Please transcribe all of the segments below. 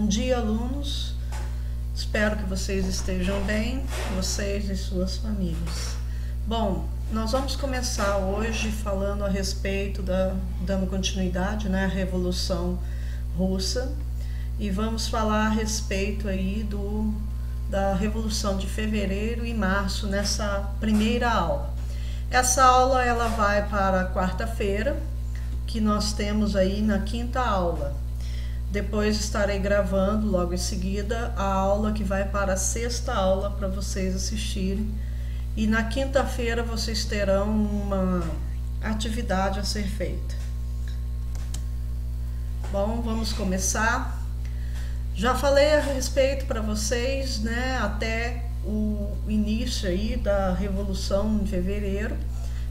Bom dia, alunos. Espero que vocês estejam bem, vocês e suas famílias. Bom, nós vamos começar hoje falando a respeito dando continuidade, né, à Revolução Russa, e vamos falar a respeito aí da Revolução de Fevereiro e Março nessa primeira aula. Essa aula ela vai para a quarta-feira, que nós temos aí na quinta aula. Depois estarei gravando logo em seguida a aula que vai para a sexta aula para vocês assistirem. E na quinta-feira vocês terão uma atividade a ser feita. Bom, vamos começar. Já falei a respeito para vocês, né, até o início aí da Revolução em Fevereiro.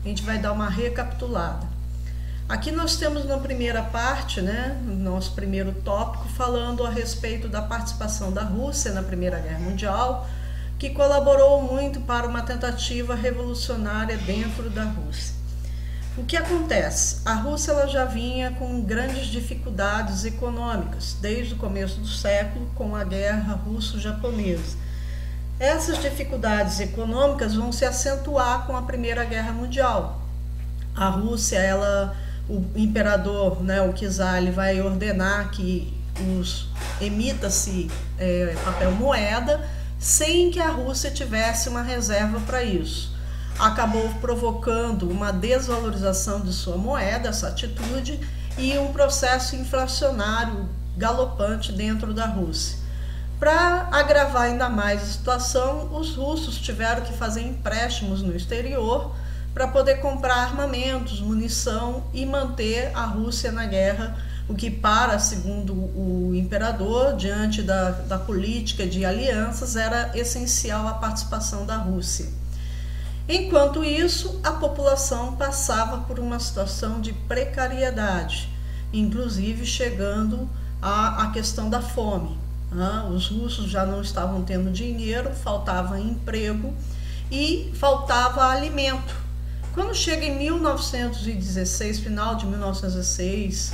A gente vai dar uma recapitulada. Aqui nós temos na primeira parte, né, no nosso primeiro tópico, falando a respeito da participação da Rússia na Primeira Guerra Mundial, que colaborou muito para uma tentativa revolucionária dentro da Rússia. O que acontece? A Rússia ela já vinha com grandes dificuldades econômicas, desde o começo do século, com a Guerra Russo-Japonesa. Essas dificuldades econômicas vão se acentuar com a Primeira Guerra Mundial. A Rússia, o imperador, né, o czar, ele vai ordenar que emita-se papel moeda, sem que a Rússia tivesse uma reserva para isso. Acabou provocando uma desvalorização de sua moeda, essa atitude, e um processo inflacionário galopante dentro da Rússia. Para agravar ainda mais a situação, os russos tiveram que fazer empréstimos no exterior para poder comprar armamentos, munição e manter a Rússia na guerra, o que segundo o imperador, diante da política de alianças, era essencial a participação da Rússia. Enquanto isso, a população passava por uma situação de precariedade, inclusive chegando à questão da fome. Os russos já não estavam tendo dinheiro, faltava emprego e faltava alimento. Quando chega em 1916, final de 1916,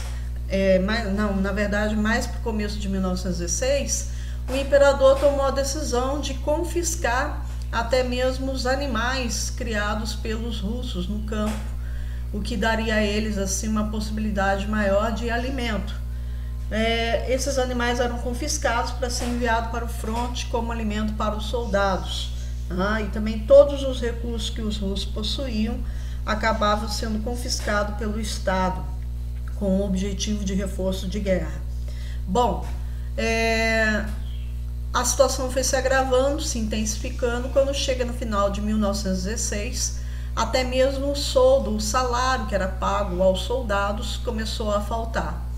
na verdade mais para o começo de 1916, o imperador tomou a decisão de confiscar até mesmo os animais criados pelos russos no campo, o que daria a eles assim uma possibilidade maior de alimento. Esses animais eram confiscados para ser enviados para o fronte como alimento para os soldados. E também todos os recursos que os russos possuíam acabavam sendo confiscados pelo Estado, com o objetivo de reforço de guerra. Bom, a situação foi se agravando, se intensificando, quando chega no final de 1916, até mesmo o salário que era pago aos soldados começou a faltar.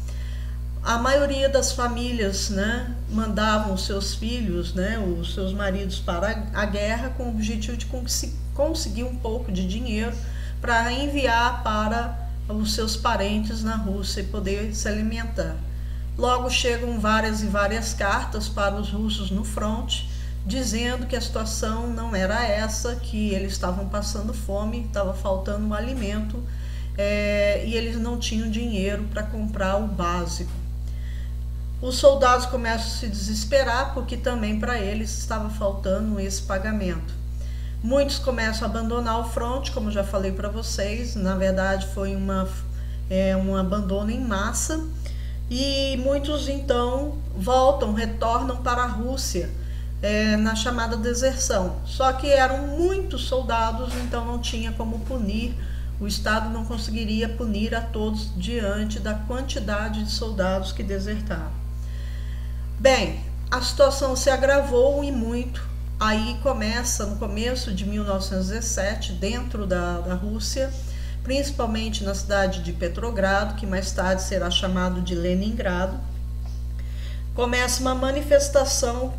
A maioria das famílias, né, mandavam os seus filhos, né, os seus maridos para a guerra com o objetivo de conseguir um pouco de dinheiro para enviar para os seus parentes na Rússia e poder se alimentar. Logo chegam várias e várias cartas para os russos no fronte, dizendo que a situação não era essa, que eles estavam passando fome, estava faltando um alimento e eles não tinham dinheiro para comprar o básico. Os soldados começam a se desesperar porque também para eles estava faltando esse pagamento. Muitos começam a abandonar o fronte, como já falei para vocês. Na verdade foi um abandono em massa, e muitos então retornam para a Rússia na chamada deserção. Só que eram muitos soldados, então não tinha como punir. O Estado não conseguiria punir a todos diante da quantidade de soldados que desertaram. Bem, a situação se agravou e muito. Aí começa, no começo de 1917, dentro da Rússia, principalmente na cidade de Petrogrado, que mais tarde será chamado de Leningrado, começa uma manifestação,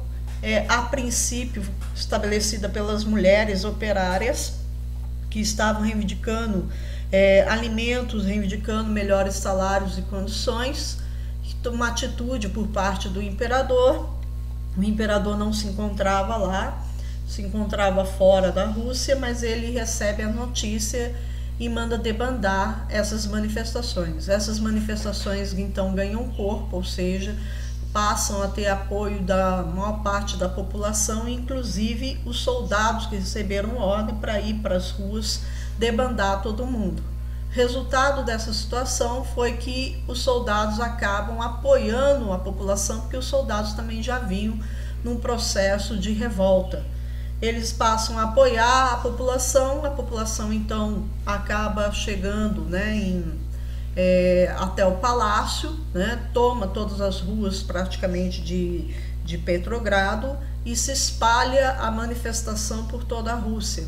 a princípio estabelecida pelas mulheres operárias, que estavam reivindicando alimentos, reivindicando melhores salários e condições. Uma atitude por parte do imperador. O imperador não se encontrava lá, se encontrava fora da Rússia, mas ele recebe a notícia e manda debandar essas manifestações. Essas manifestações então ganham corpo, ou seja, passam a ter apoio da maior parte da população, inclusive os soldados que receberam ordem para ir para as ruas debandar todo mundo. Resultado dessa situação foi que os soldados acabam apoiando a população, porque os soldados também já vinham num processo de revolta. Eles passam a apoiar a população então acaba chegando, né, até o palácio, né, toma todas as ruas praticamente de Petrogrado e se espalha a manifestação por toda a Rússia.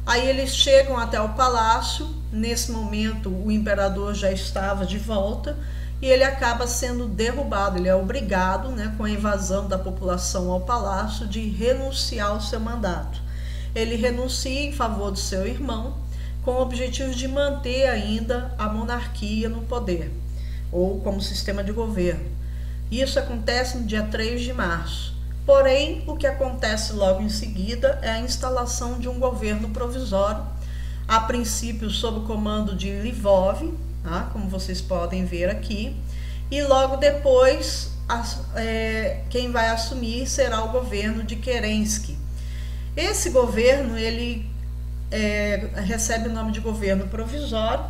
Aí eles chegam até o palácio. Nesse momento o imperador já estava de volta e ele acaba sendo derrubado. Ele é obrigado, né, com a invasão da população ao palácio, de renunciar ao seu mandato. Ele renuncia em favor do seu irmão, com o objetivo de manter ainda a monarquia no poder, ou como sistema de governo. Isso acontece no dia 3 de março. Porém, o que acontece logo em seguida é a instalação de um governo provisório, a princípio sob o comando de Lvov, tá? Como vocês podem ver aqui, e logo depois quem vai assumir será o governo de Kerensky. Esse governo ele recebe o nome de governo provisório,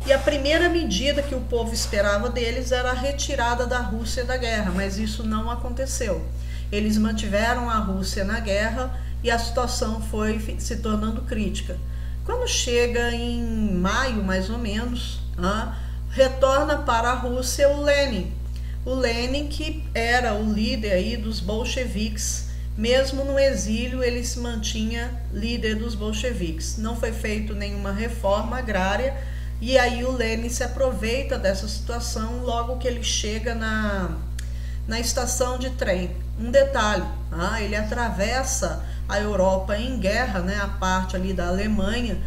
e a primeira medida que o povo esperava deles era a retirada da Rússia da guerra, mas isso não aconteceu. Eles mantiveram a Rússia na guerra e a situação foi se tornando crítica. Quando chega em maio, mais ou menos, retorna para a Rússia o Lenin. O Lenin, que era o líder aí dos bolcheviques, mesmo no exílio ele se mantinha líder dos bolcheviques. Não foi feita nenhuma reforma agrária e aí o Lenin se aproveita dessa situação logo que ele chega na estação de trem. Um detalhe, ele atravessa a Europa em guerra, né, a parte ali da Alemanha,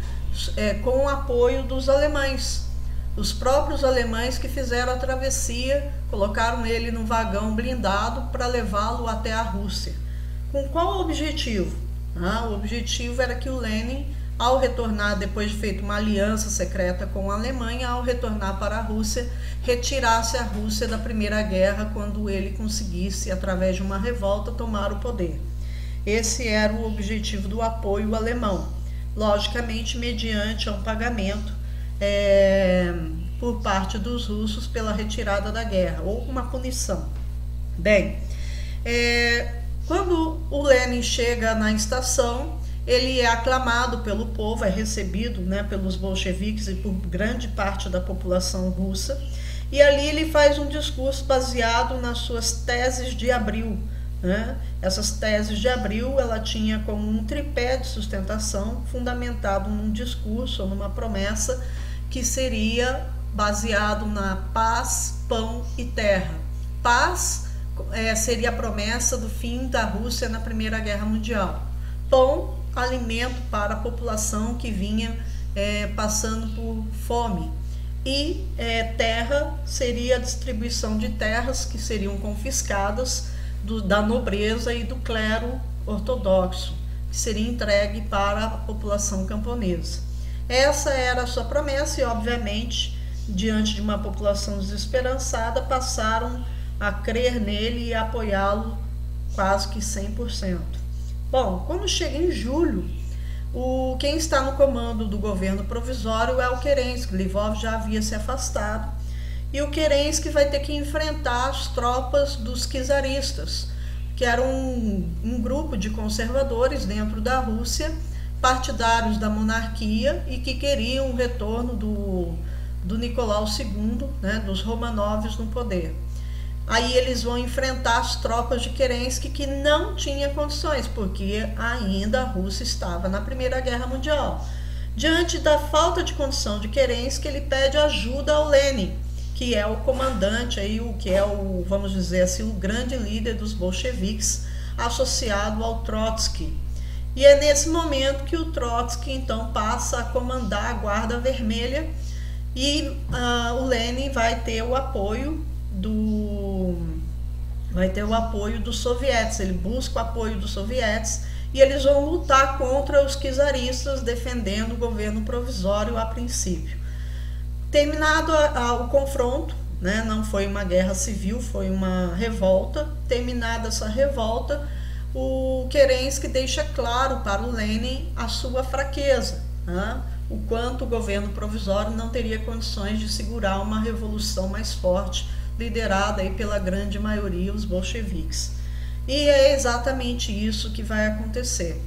com o apoio dos alemães. Os próprios alemães que fizeram a travessia, colocaram ele num vagão blindado para levá-lo até a Rússia. Com qual objetivo? O objetivo era que o Lenin, ao retornar, depois de feito uma aliança secreta com a Alemanha, ao retornar para a Rússia, retirasse a Rússia da Primeira Guerra quando ele conseguisse, através de uma revolta, tomar o poder. Esse era o objetivo do apoio alemão, logicamente mediante um pagamento por parte dos russos pela retirada da guerra, ou uma punição. Bem, quando o Lenin chega na estação, ele é aclamado pelo povo, é recebido, né, pelos bolcheviques e por grande parte da população russa, e ali ele faz um discurso baseado nas suas teses de abril, né? Essas teses de abril, ela tinha como um tripé de sustentação fundamentado num discurso ou numa promessa que seria baseado na paz, pão e terra. Paz seria a promessa do fim da Rússia na Primeira Guerra Mundial. Pão, alimento para a população que vinha passando por fome. E terra seria a distribuição de terras que seriam confiscadas da nobreza e do clero ortodoxo, que seria entregue para a população camponesa. Essa era a sua promessa e, obviamente, diante de uma população desesperançada, passaram a crer nele e a apoiá-lo quase que 100%. Bom, quando chega em julho, quem está no comando do governo provisório é o Kerensky. Lvov já havia se afastado e o Kerensky vai ter que enfrentar as tropas dos czaristas, que eram um grupo de conservadores dentro da Rússia, partidários da monarquia e que queriam o retorno do Nicolau II, né, dos Romanovs no poder. Aí eles vão enfrentar as tropas de Kerensky, que não tinha condições, porque ainda a Rússia estava na Primeira Guerra Mundial. Diante da falta de condição de Kerensky, ele pede ajuda ao Lenin, que é o comandante, que é vamos dizer assim, o grande líder dos bolcheviques, associado ao Trotsky. E é nesse momento que o Trotsky então passa a comandar a Guarda Vermelha e o Lenin vai ter o apoio dos sovietes. Ele busca o apoio dos sovietes e eles vão lutar contra os czaristas, defendendo o governo provisório a princípio. Terminado o confronto, né? Não foi uma guerra civil, foi uma revolta. Terminada essa revolta, o Kerensky deixa claro para o Lenin a sua fraqueza, né? O quanto o governo provisório não teria condições de segurar uma revolução mais forte, liderada aí pela grande maioria, os bolcheviques. E é exatamente isso que vai acontecer.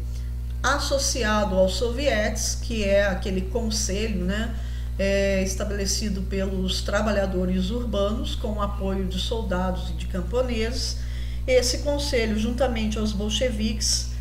Associado aos sovietes, que é aquele conselho, né, estabelecido pelos trabalhadores urbanos, com o apoio de soldados e de camponeses, esse conselho, juntamente aos bolcheviques,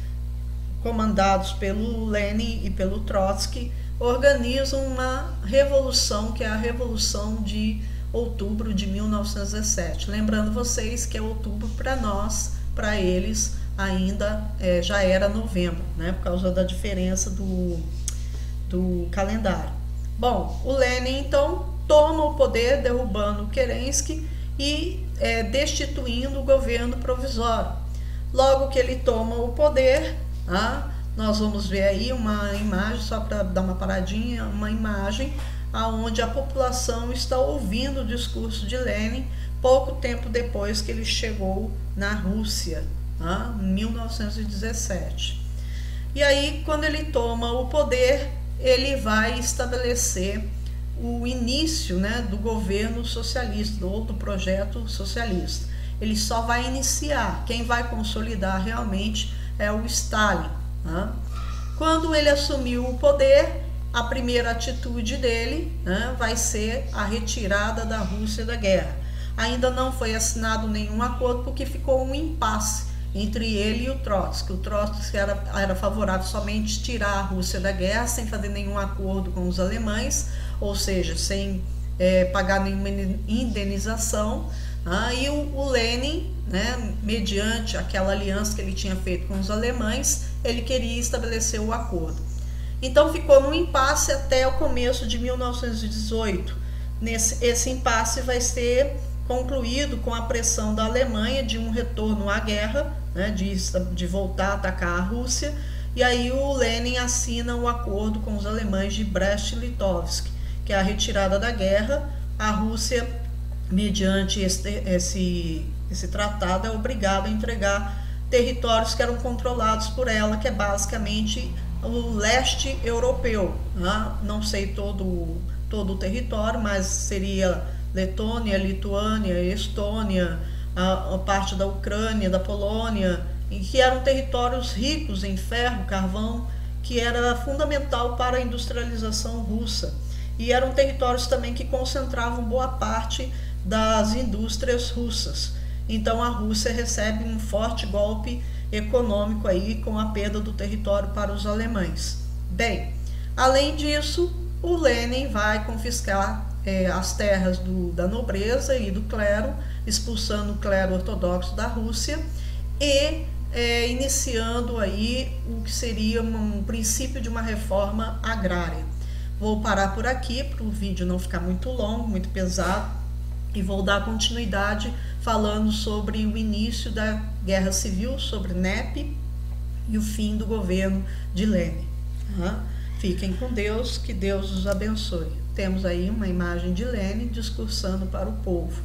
comandados pelo Lenin e pelo Trotsky, organizam uma revolução, que é a Revolução de Outubro de 1917. Lembrando vocês que é outubro para nós, para eles ainda já era novembro, né, por causa da diferença do calendário. Bom, o Lenin então toma o poder, derrubando o Kerensky e destituindo o governo provisório. Logo que ele toma o poder, nós vamos ver aí uma imagem, só para dar uma paradinha, uma imagem onde a população está ouvindo o discurso de Lenin pouco tempo depois que ele chegou na Rússia, em 1917. E aí, quando ele toma o poder, ele vai estabelecer o início, né, do governo socialista, ou do projeto socialista. Ele só vai iniciar, quem vai consolidar realmente é o Stalin. Quando ele assumiu o poder, a primeira atitude dele, vai ser a retirada da Rússia da guerra. Ainda não foi assinado nenhum acordo, porque ficou um impasse entre ele e o Trotsky. O Trotsky era favorável somente tirar a Rússia da guerra, sem fazer nenhum acordo com os alemães, ou seja, sem pagar nenhuma indenização. E o Lenin, né, mediante aquela aliança que ele tinha feito com os alemães, ele queria estabelecer o acordo. Então ficou no impasse até o começo de 1918. Esse impasse vai ser concluído com a pressão da Alemanha de um retorno à guerra, né, de voltar a atacar a Rússia, e aí o Lenin assina o acordo com os alemães de Brest-Litovsk, que é a retirada da guerra. A Rússia, mediante esse tratado, é obrigada a entregar territórios que eram controlados por ela, que é basicamente o leste europeu, não sei todo o território, mas seria Letônia, Lituânia, Estônia, a parte da Ucrânia, da Polônia, que eram territórios ricos em ferro, carvão, que era fundamental para a industrialização russa. E eram territórios também que concentravam boa parte das indústrias russas. Então a Rússia recebe um forte golpe econômico aí com a perda do território para os alemães. Bem, além disso, o Lenin vai confiscar as terras da nobreza e do clero, expulsando o clero ortodoxo da Rússia e iniciando aí o que seria um princípio de uma reforma agrária. Vou parar por aqui para o vídeo não ficar muito longo, muito pesado, e vou dar continuidade falando sobre o início da Guerra Civil, sobre NEP e o fim do governo de Lenin. Fiquem com Deus, que Deus os abençoe. Temos aí uma imagem de Lenin discursando para o povo.